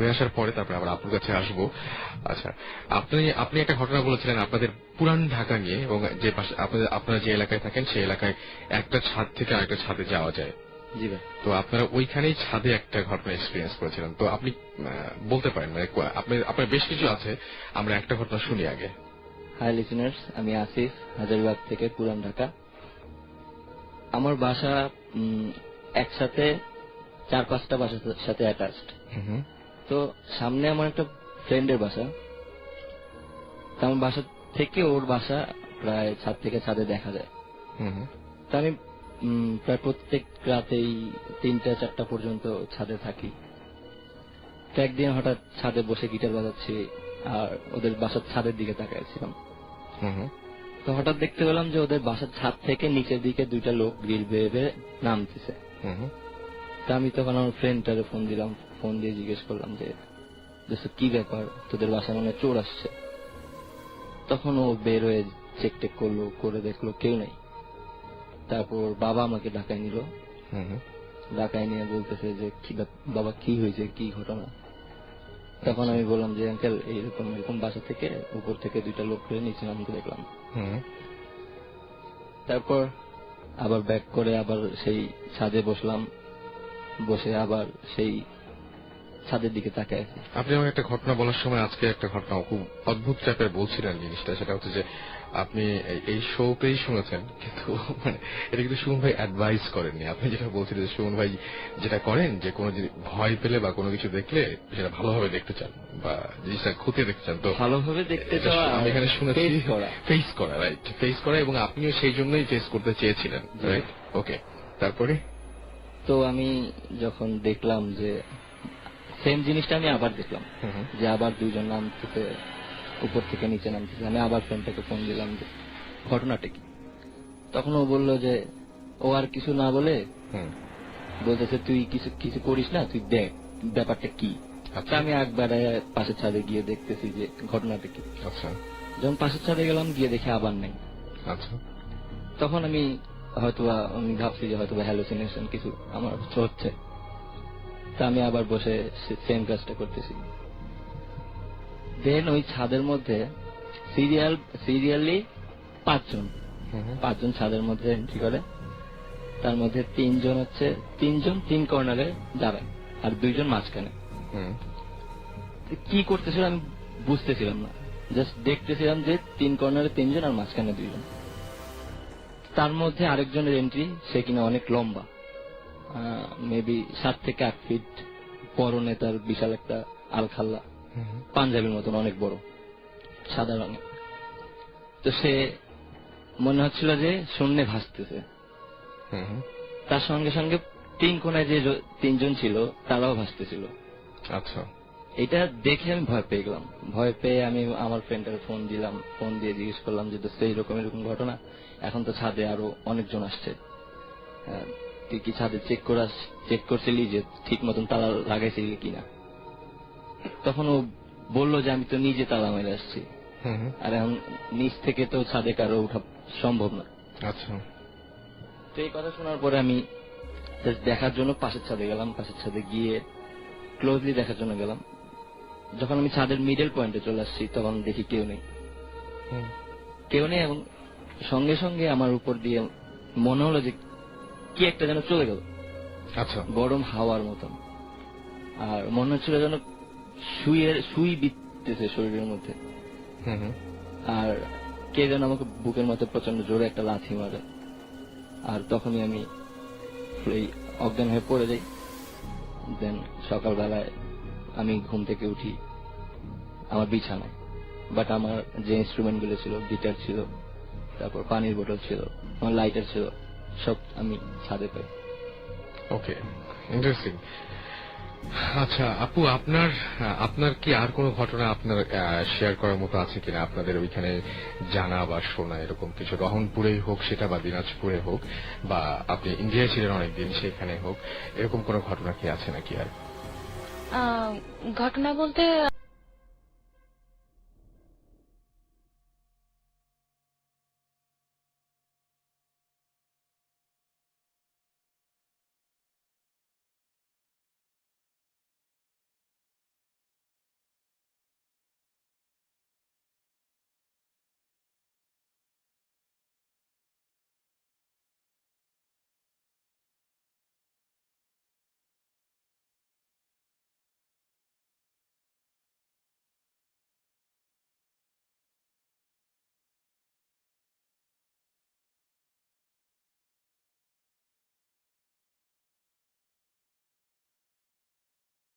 ঘুরে আসার পরে তারপরে আবার আপুর কাছে আসবো। আচ্ছা, আপনি আপনি একটা ঘটনা বলেছিলেন আপনাদের পুরান ঢাকা নিয়ে, এবং যে পাশে আপনারা যে এলাকায় থাকেন সেই এলাকায় একটা ছাদ থেকে আরেকটা ছাদে যাওয়া যায়। জি ভাই। তো আপনারা ওইখানেই ছাদে একটা ঘটনা এক্সপিরিয়েন্স করেছিলেন, তো আপনি বলতে পারেন, মানে আপনার বেশ কিছু আছে, আমরা একটা ঘটনা শুনি আগে। হাই লিসেনার্স, আমি আসিফ, হাজারীবাগ থেকে, পুরান ঢাকা। আমার বাসা একসাথে 4-5টা বাসার সাথে অ্যাটাচড। তো সামনে আমার একটা ফ্রেন্ডের বাসা, তো আমার বাসা থেকে ওর বাসা প্রায় ছাদ থেকে ছাদে দেখা যায়। তো আমি প্রায় প্রত্যেক রাতেই 3টা-4টা পর্যন্ত ছাদে থাকি। তো একদিন হঠাৎ ছাদে বসে গিটার বাজাচ্ছি আর ওদের বাসার ছাদের দিকে তাকাইছিলাম। তো হঠাৎ দেখতে পেলাম যে ওদের বাসার ছাদ থেকে নিচের দিকে 2টা লোক গ্রিল বেয়ে বেয়ে নামতেছে। তা আমি তখন আমার ফ্রেন্ডটারে ফোন দিলাম, ফোন দিয়ে জিজ্ঞেস করলাম যে কি ব্যাপার, তোদের বাসায় মনে হয় চোর আসছে। তখন ও বের হয়ে চেক টেক করলো, করে দেখলো কেউ নেই। তারপর বাবা আমাকে ঢাকায় নিল, ঢাকায় নিয়ে বলতেছে যে বাবা কি হয়েছে, কি ঘটনা। তখন আমি বললাম যে আঙ্কেল এইরকম এরকম বাসা থেকে উপর থেকে 2টা লোক করে নিচে নামতে দেখলাম। তারপর আবার ব্যাক করে আবার সেই ছাদে বসলাম, বসে আবার সেই ছাদের দিকে তাকায় আছি। আপনি আমাকে একটা ঘটনা বলার সময় আজকে একটা ঘটনা খুব অদ্ভুত টাইপের বলছিলেন জিনিসটা, সেটা হচ্ছে যে আপনি এই শোতেই শুনেছেন, কিন্তু মানে এটা কিন্তু সুমন ভাই অ্যাডভাইস করেননি। আপনি যেটা বলছিলেন যে সুমন ভাই যেটা করেন যে কোনো ভয় পেলে বা কোনো কিছু দেখলে সেটা ভালোভাবে দেখতে চান বা জিনিসটা খতিয়ে দেখতে চান। তো ভালোভাবে দেখতে চাওয়া, আমি এখানে শুনেছি ফেস করা, রাইট, ফেস করা, এবং আপনিও সেই জন্যই ফেস করতে চেয়েছিলেন, রাইট? ওকে, তারপরে তো আমি যখন দেখলাম যে সেম জিনিসটা আমি আবার দেখলাম যে আবার 2জন নামতেছে, উপর থেকে নিচে নামতেছে। আমি আবার ফ্রেন্ডটাকে ফোন দিলাম যে ঘটনাটা কি। তখন ও বললো যে ও আর কিছু না বলে বলতেছে তুই কিছু করিস না, তুই দেখ ব্যাপারটা কি। আচ্ছা, আমি একবারে পাশের ছাদে গিয়ে দেখতেছি যে ঘটনাটা কি। আচ্ছা, যখন পাশের ছাদে গেলাম, গিয়ে দেখে আবার নেই। আচ্ছা, তখন আমি ভাবছি যে হয়তো হ্যালুসিনেশন কিছু আমার হচ্ছে। তা আমি আবার বসে সেম কাজটা করতেছি। দেন ওই ছাদের মধ্যে সিরিয়ালি 5জন ছাদের মধ্যে এন্ট্রি করে। তার মধ্যে 3জন হচ্ছে 3 কর্নারে দাঁড়ায় আর 2জন মাঝখানে। কি করতেছিল আমি বুঝতেছিলাম না, জাস্ট দেখতেছিলাম যে 3 কর্নারে 3জন আর মাঝখানে 2জন। তার মধ্যে আরেকজনের এন্ট্রি, সে কিনা অনেক লম্বা, মেবি 7 থেকে 8 ফিট, পরনে তার বিশাল একটা আলখাল্লা, পাঞ্জাবির মতন অনেক বড়, সাদা রঙের। তো সে মনে হচ্ছিল যে শূন্যে ভাসতেছে। তার সঙ্গে সঙ্গে 3 কোণায় যে 3জন ছিল তারাও ভাসতেছিল। আচ্ছা, এটা দেখে আমি ভয় পেয়ে গেলাম। ভয় পেয়ে আমি আমার ফ্রেন্ডটাকে ফোন দিলাম, ফোন দিয়ে জিজ্ঞেস করলাম যে দোস্ত এরকম ঘটনা, এখন তো ছাদে আরো অনেকজন আসছে, তুই কি ছাদে চেক করছিলি যে ঠিক মতন তালা লাগাইছিলি কিনা। তখন ও বললো যে আমি তো নিজে তালা মেরে আসছি, আর এখন নিচ থেকে তো ছাদে কারো উঠা সম্ভব না। আচ্ছা, তো এই কথা শোনার পরে আমি দেখার জন্য পাশের ছাদে গেলাম। পাশের ছাদে গিয়ে ক্লোজলি দেখার জন্য গেলাম। যখন আমি ছাদের মিডল পয়েন্টে চলে আসছি, তখন দেখি কেউ নেই। এবং সঙ্গে সঙ্গে আমার উপর দিয়ে মনে হলো যে কি একটা যেন চলে গেল। আচ্ছা, গরম হাওয়ার মতন, আর মনে হচ্ছিল যেন সুই বিতেছে শরীরের মধ্যে। আর কে যেন আমাকে বুকের মধ্যে প্রচন্ড জোরে একটা লাথি মারে, আর তখনই আমি অজ্ঞান হয়ে পড়ে যাই। দেন সকালবেলায় আমি ঘুম থেকে উঠি আমার বিছানায়, বাট আমার যে ইনস্ট্রুমেন্ট গুলো ছিল, গিটার ছিল, তারপর পানির বোতল ছিল, আমার লাইটার ছিল, সব আমি ছাদে পাই। ওকে, ইন্টারেস্টিং। আচ্ছা আপু, আপনার কি আর কোনো ঘটনা আপনার শেয়ার করার মতো আছে কিনা, আপনাদের ওইখানে জানা বা শোনা এরকম কিছু, রহনপুরেই হোক সেটা বা দিনাজপুরে হোক, বা আপনি ইন্ডিয়ায় ছিলেন অনেকদিন সেখানে হোক, এরকম কোনো ঘটনা কি আছে নাকি? আর ঘটনা বলতে